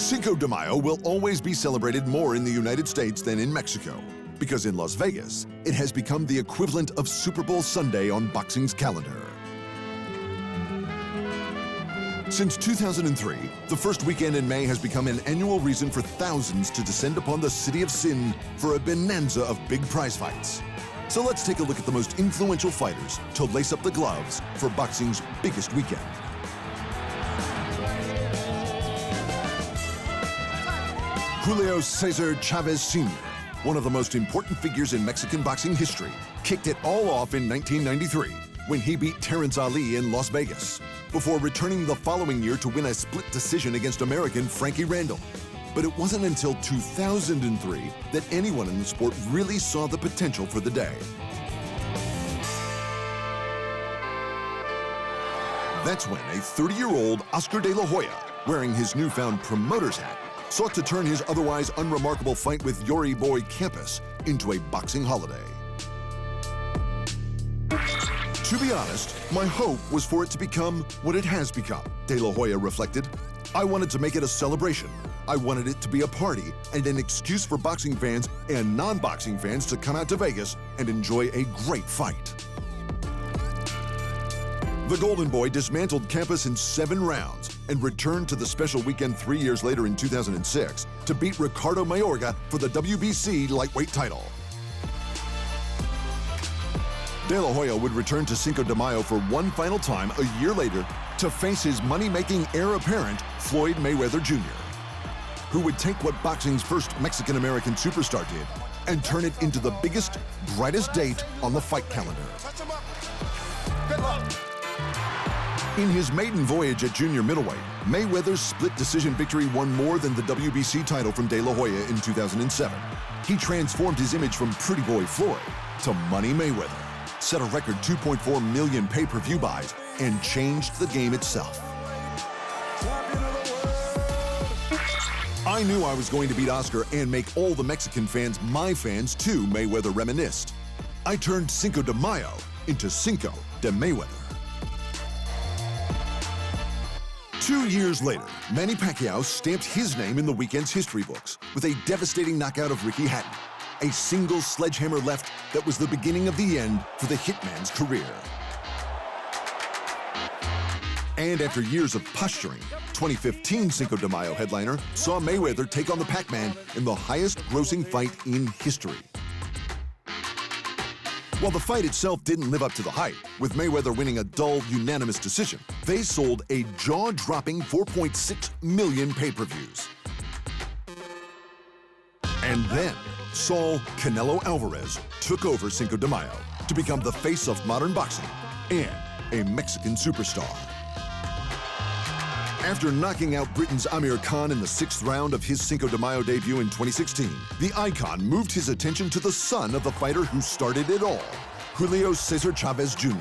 Cinco de Mayo will always be celebrated more in the United States than in Mexico, because in Las Vegas, it has become the equivalent of Super Bowl Sunday on boxing's calendar. Since 2003, the first weekend in May has become an annual reason for thousands to descend upon the City of Sin for a bonanza of big prize fights. So let's take a look at the most influential fighters to lace up the gloves for boxing's biggest weekend. Julio Cesar Chavez Sr., one of the most important figures in Mexican boxing history, kicked it all off in 1993 when he beat Terrence Ali in Las Vegas, before returning the following year to win a split decision against American Frankie Randall. But it wasn't until 2003 that anyone in the sport really saw the potential for the day. That's when a 30-year-old Oscar de la Hoya, wearing his newfound promoter's hat, sought to turn his otherwise unremarkable fight with Yori Boy Campos into a boxing holiday. To be honest, my hope was for it to become what it has become, De La Hoya reflected. I wanted to make it a celebration. I wanted it to be a party and an excuse for boxing fans and non-boxing fans to come out to Vegas and enjoy a great fight. The Golden Boy dismantled Campos in 7 rounds and returned to the special weekend 3 years later in 2006 to beat Ricardo Mayorga for the WBC lightweight title. De La Hoya would return to Cinco de Mayo for one final time a year later to face his money-making heir apparent, Floyd Mayweather Jr., who would take what boxing's first Mexican-American superstar did and turn it into the biggest, brightest date on the fight calendar. In his maiden voyage at junior middleweight, Mayweather's split decision victory won more than the WBC title from De La Hoya in 2007. He transformed his image from Pretty Boy Floyd to Money Mayweather, set a record 2.4 million pay-per-view buys, and changed the game itself. I knew I was going to beat Oscar and make all the Mexican fans my fans too, Mayweather reminisced. I turned Cinco de Mayo into Cinco de Mayweather. 2 years later, Manny Pacquiao stamped his name in the weekend's history books with a devastating knockout of Ricky Hatton, a single sledgehammer left that was the beginning of the end for the Hitman's career. And after years of posturing, 2015 Cinco de Mayo headliner saw Mayweather take on the Pac-Man in the highest-grossing fight in history. While the fight itself didn't live up to the hype, with Mayweather winning a dull, unanimous decision, they sold a jaw-dropping 4.6 million pay-per-views. And then, Saul Canelo Alvarez took over Cinco de Mayo to become the face of modern boxing and a Mexican superstar. After knocking out Britain's Amir Khan in the 6th round of his Cinco de Mayo debut in 2016, the icon moved his attention to the son of the fighter who started it all, Julio Cesar Chavez Jr.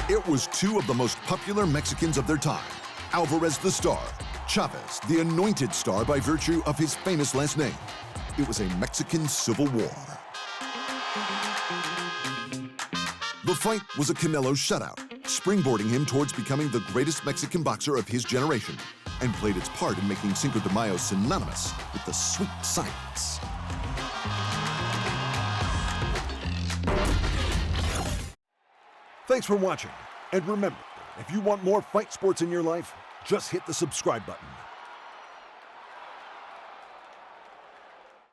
It was 2 of the most popular Mexicans of their time, Alvarez the star, Chavez the anointed star by virtue of his famous last name. It was a Mexican civil war. The fight was a Canelo shutout, springboarding him towards becoming the greatest Mexican boxer of his generation, and played its part in making Cinco de Mayo synonymous with the sweet science. Thanks for watching, and remember, if you want more fight sports in your life, just hit the subscribe button.